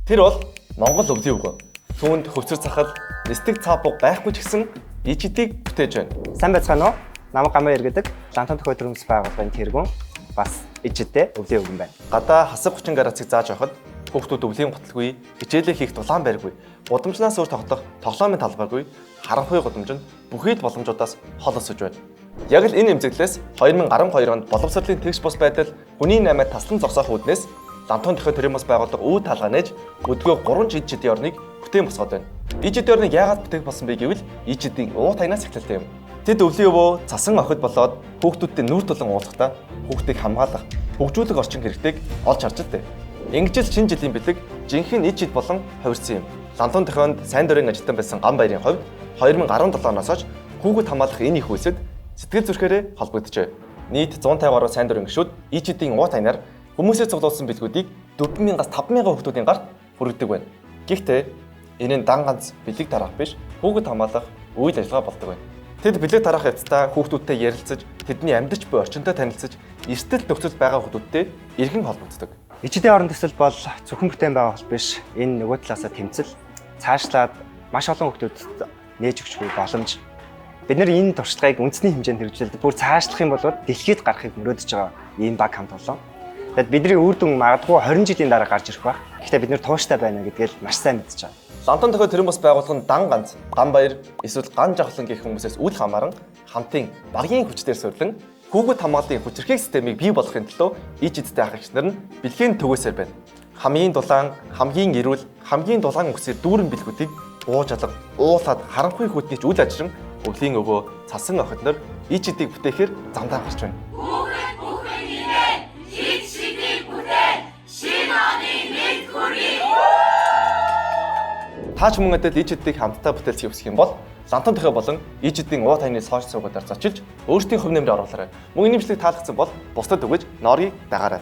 Тэр бол Монгол өвлийн үг. Түүнд хөвцөр цахал, нисдэг цаа буг байхгүй ч гэсэн ичдийг бүтээж байна. Сайн байцгаана уу? Намайг Гамаа иргэдэг Лантон төхөө төрөмс байгууллагын тэргүүн бас ичдтэй өвлийн үг юм байна. Гадаа хасаг 30 градусыг зааж явахад хүүхдүүд өвлийн готлгүй, хичээлээ хийх дулаан барьгүй, гудамжнаас өөр тогтох тоглоомын талбайгүй, харанхуй гудамжинд бүхий л боломжуудаас хол өсөж байна. Яг л энэ эмзэглэлээс 2012 онд боловсролын тэгш бус байдал хүний наймаа таслан зогсоох үүднээс Лантон төхөө төрөмс байгууллага үе таалгаа нээж өдгөө 3 ичдийн орныг бүтээн босгоод байна. Ичдийн орныг яагаад бүтээх болсон бэ гэвэл ичдийн уу таянаас эхэлтэй юм. Тэд өвлийн өвөө цасан охид болоод хүүхдүүдтэй нүүр тулан уулахдаа хүүхдийг хамгаалах, хөгжүүлэх орчин хэрэгтэйг олж харж дээ. Ингэж л шинэ жилийн бэлэг жинхэнэ ичд болон хувирсан юм. Лантон төхөөнд сайн дурын ажилтан байсан Гамбаярын хувьд 2017 оноос хойш хүүхэд хамгаалах энэ их үйлсэд сэтгэл зүрхээрээ холбогдчихэ. Нийт 150 гаруй сайн дурын гишүүд ичдийн уу таянаар хүмүүсээ цуглуулсан бэлгүүдийг 4,000-аас 5,000 хүүхдүүдийн гарт хүргэдэг байна. Гэхдээ энэ нь дан ганц бэлэг тараах биш, хүүхэд хамгаалах үйл ажиллагаа болдог байна. Тэд бэлэг тараах явцдаа хүүхдүүдтэй ярилцаж, тэдний амьдарч буй орчинтой танилцаж, эрсдэл нөхцөл байгаа хүүхдүүдтэй эргэн холбогддог. Ичдийн орон төсөл бол зөвхөн бүтээн байгуулалт биш, энэ нөгөө талаасаа тэмцэл цаашлаад маш олон хүүхдүүдэд нээж өгч буй боломж. Бид нар энэ туршлагыг үндэсний хэмжээнд хэрэгжүүлдэг. Бүр цаашлах юм бол дэлхийд гарахыг мөрөөдөж байгаа ийм баг хамт олон. Тэгэд бидний үр дүн магадгүй 20 жилийн дараа гарч ирэх байх. Гэхдээ бид нар тууштай байна гэдгээл маш сайн мэдж байгаа. Лантон төхөө төрөмс байгууллагын дан ганц Гамбаяр эсвэл Ган жавхлан гэх хүмүүсээс үл хамааран хамтын багийн хүчээр сурлан хүүхэд хамгааллын хүчирхэг системийг бий болгохын төлөө ичдтэй ах эгчнэр нь бэлгийн төгөөсөр байна. Хамгийн дулаан, хамгийн эрүүл, хамгийн дулаан үсээр дүүрэн бэлгүүдийг ууж алга, уулаад харанхуй хүйтний үйл ажиллан өвлийн өвөө цасан охид нар ичдийг бүтээхээр замдаа гарч байна. Таач мөн адил ичдийг хамтдаа бүтээлцэх хүсэх юм бол Лантон төхөө болон ичдийн уу таяны сошиал сувгуудаар зочилж өөрсдийн хувь нэмрээ оруулаарай. Мөн энэ бичлэг таалагдсан бол бусдад өгөж Норыг дагаарай.